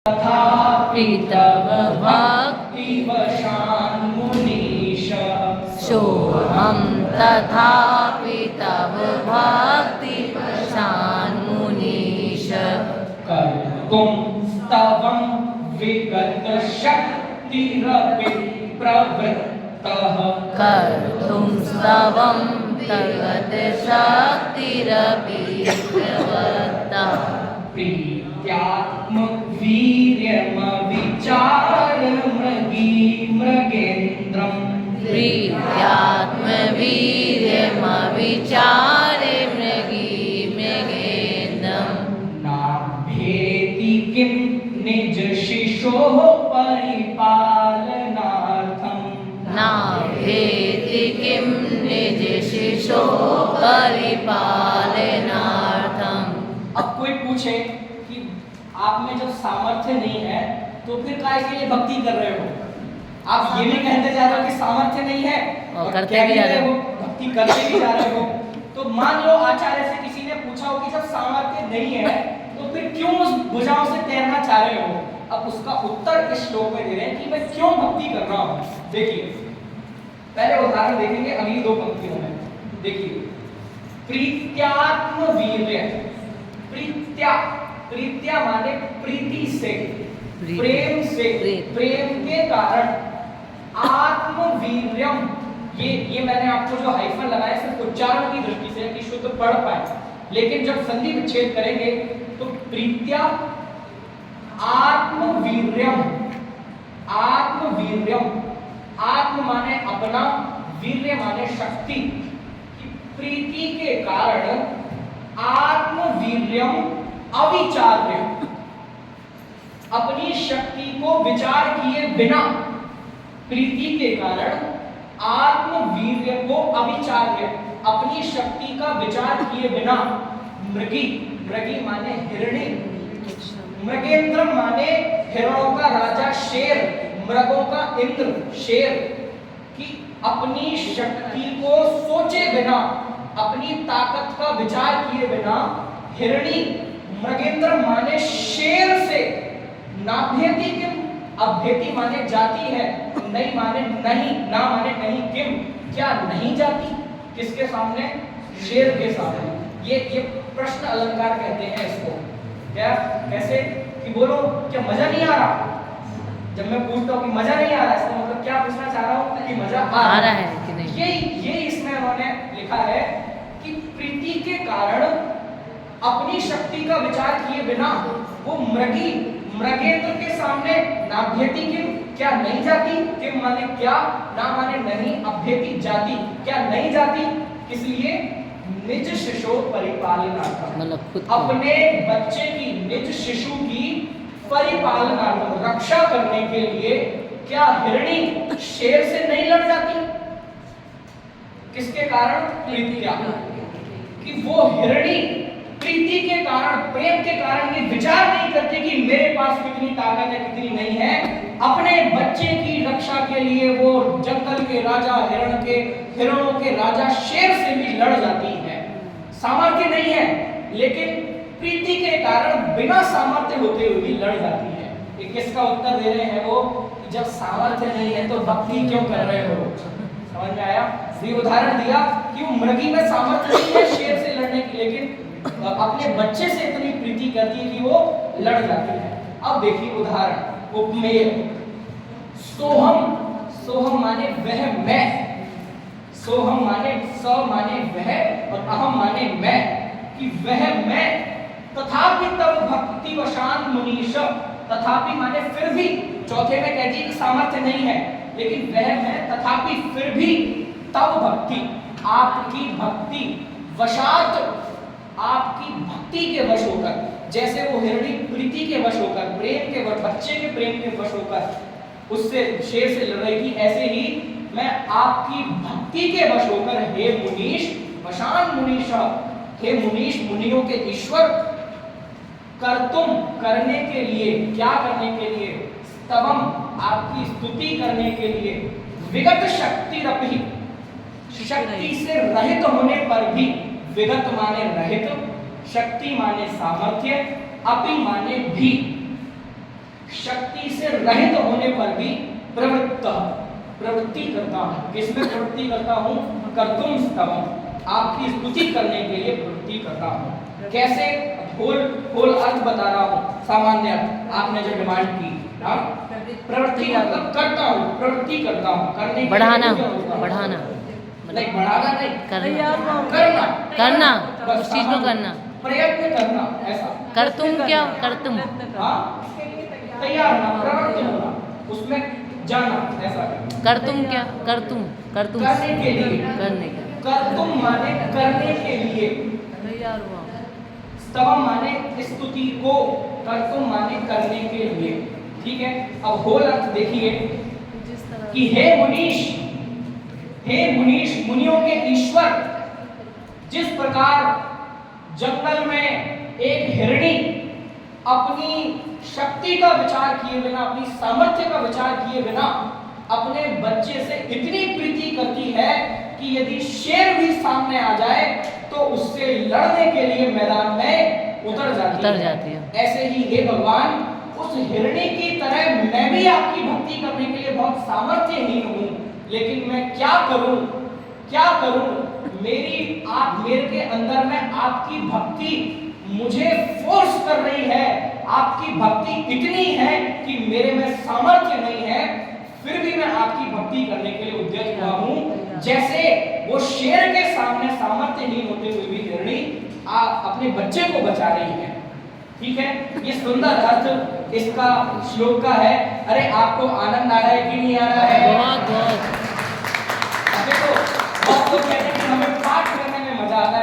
तथापि तव भक्तिवशान् मुनीश सोऽहं तथापि तव भक्तिवशान् मुनीश कर्तुं स्तवं विगतशक्तिरपि प्रवृत्तः कर्तुं स्तवं तगतशक्तिरपि प्रवृत्तः प्रीत्यात्मवीर्यमविचारमृगीमृगेन्द्रम् प्रीत्यात्मवीर्यमविचारे मृगीमृगेन्द्रम् नाभ्येति किं निजशिशोः परिपालनार्थम् नाभ्येति किं निजशिशोः परिपालनार्थम्। अब कोई पूछे कि आप में जब सामर्थ्य नहीं है तो फिर काय के लिए भक्ति कर रहे हो? आप ये भी कहते जा रहे हो कि सामर्थ्य नहीं है और करते कह भी जा रहे हो, भक्ति करते भी जा रहे हो। तो मान लो आचार्य से किसी ने पूछा हो कि जब सामर्थ्य नहीं है तो फिर क्यों उस भुजाओं से तैरना चाह रहे हो? अब उसका उत्तर इस श्लोक में दे रहे हैं कि मैं क्यों भक्ति कर रहा हूं। देखिए पहले उदाहरण देखेंगे अगली दो पंक्तियों में। देखिए प्रीत्यात्म वीर्य, प्रीत्या माने प्रीति से, प्रेम से, प्रेम के कारण आत्मवीर्यम, ये मैंने आपको जो हाइफन लगाया सिर्फ उच्चारण की दृष्टि से कि शुद्ध पढ़ पाए, लेकिन जब संधि विच्छेद करेंगे तो प्रीत्या आत्मवीर्यम, आत्मवीर्यम, आत्म माने अपना, वीर्य माने शक्ति, प्रीति के कारण आत्मवीर्यम अविचार्य, अपनी शक्ति को विचार किए बिना, प्रीति के कारण आत्मवीर्य को अविचार्य, अपनी शक्ति का विचार किए बिना, मृगी, मृगी माने हिरणी, मृगेंद्र माने हिरणों का राजा शेर, मृगों का इंद्र शेर, की अपनी शक्ति को सोचे बिना, अपनी ताकत का विचार किए बिना हिरणी, मृगेंद्र माने शेर से, नाभ्यति किम, अभ्यति माने जाती है, नहीं माने नहीं, ना माने नहीं, किम क्या नहीं जाती, किसके सामने? शेर के सामने। ये प्रश्न अलंकार कहते हैं इसको। क्या कैसे कि बोलो क्या मजा नहीं आ रहा? जब मैं पूछता हूँ कि मजा नहीं आ रहा, इसका मतलब क्या पूछना चाह रहा हूँ कि मजा आ रहा है कि नहीं? ये इसमें उन्होंने लिखा है कि प्रीति के कारण अपनी शक्ति का विचार किए बिना वो मृगी, मृगेंद्र के सामने नाभ्यति किम क्या नहीं जाती, किम माने क्या, ना माने नहीं, अभ्यति जाती क्या नहीं जाती, इसलिए निज शिशु परिपालनार्थम, अपने बच्चे की, निज शिशु की परिपालनार्थम, रक्षा करने के लिए क्या हिरणी शेर से नहीं लड़ जाती? किसके कारण? प्रीत्या, कि वो हिरणी प्रीति के कारण, प्रेम के कारण ये विचार नहीं करते कि मेरे पास कितनी ताकत है कितनी नहीं है, अपने बच्चे की रक्षा के लिए वो जंगल के राजा हिरणों के राजा शेर से भी लड़ जाती है। सामर्थ्य नहीं है लेकिन प्रीति के कारण बिना सामर्थ्य होते हुए भी लड़ जाती है। ये किसका उत्तर दे रहे हैं वो? जब सामर्थ्य नहीं है तो भक्ति क्यों कर रहे हो? समझ में आया? ये उदाहरण दिया कि वो मृगी में सामर्थ्य नहीं है शेर से लड़ने की, लेकिन अपने बच्चे से इतनी प्रीति करती है कि वो लड़ जाती है। अब देखिए उदाहरण उपमेय, सोहम, सोहम माने वह मैं, सोहम माने स माने वह और अहम माने मैं, कि वह मैं, तथापि तब भक्ति वशान मुनीश, तथापि माने फिर भी, चौथे में कहती है कि सामर्थ्य नहीं है लेकिन वह मैं, तथापि फिर भी, तब भक्ति, आपकी भक्ति, वशात, आपकी भक्ति के वश होकर, जैसे वो हिरणी प्रीति के वश होकर, प्रेम के वश, बच्चे के प्रेम के वश होकर उससे शेर से लड़ रही थी, ऐसे ही मैं आपकी भक्ति के वश होकर हे मुनीश, वशान मुनीश, हे मुनीश मुनियों के ईश्वर, कर्तुम करने के लिए, क्या करने के लिए? स्तवम आपकी स्तुति करने के लिए, विगत शक्ति रपि, शक्ति से रहित होने पर भी, विगत माने रहित, शक्ति माने सामर्थ्य, अपि माने भी, शक्ति से रहित होने पर भी प्रवृत्ति करता हूँ। किसमें प्रवृत्ति करता हूँ? कर्तुम स्तवम, आपकी स्तुति करने के लिए प्रवृत्ति करता हूँ। कैसे? होल अर्थ बता रहा हूँ, सामान्य अर्थ आपने जो डिमांड की। हाँ, प्रवृत्ति मतलब करता हूँ, प्रवृत्ति करता हूँ, करने बढ़ाना, के लिए क्या होता है? बढ़ाना नहीं, बढ़ाना नहीं, करना, करना करना, उस चीज को करना, प्रयत्न करना, ऐसा। कर तुम क्या कर तुम, हाँ, तैयार होना, प्रवृत्त होना, उसमें जाना, ऐसा कर तुम क्या, कर तुम, कर तुम, करने के लिए। करने का, कर तुम माने करने के लिए, तैयार हुआ, स्तवम माने स्तुति को, कर तुम माने करने के लिए। ठीक है, अब होल अर्थ देखिए कि हे मुनीश, मुनियों के ईश्वर, जिस प्रकार जंगल में एक हिरणी अपनी शक्ति का विचार किए बिना, अपनी सामर्थ्य का विचार किए बिना अपने बच्चे से इतनी प्रीति करती है कि यदि शेर भी सामने आ जाए तो उससे लड़ने के लिए मैदान में उतर जाती है। ऐसे ही हे भगवान, उस हिरणी की तरह मैं भी आपकी भक्ति करने के लिए बहुत सामर्थ्यहीन हूँ, लेकिन मैं क्या करूं? मेरे के अंदर में आपकी भक्ति मुझे फोर्स कर रही है। आपकी भक्ति इतनी है कि मेरे में सामर्थ्य नहीं है, फिर भी मैं आपकी भक्ति करने के लिए उद्यत हुआ हूं। जैसे वो शेर के सामने सामर्थ्यहीन होते हुए भी हिरणी अपने बच्चे को बचा रही है। ठीक है, ये सुंदर अर्थ इसका श्लोक का है। अरे आपको आनंद आ रहा है कि नहीं आ रहा है? बहुत बहुत देखो, बहुत लोग कहते हैं कि हमें पाठ करने में मजा आता है।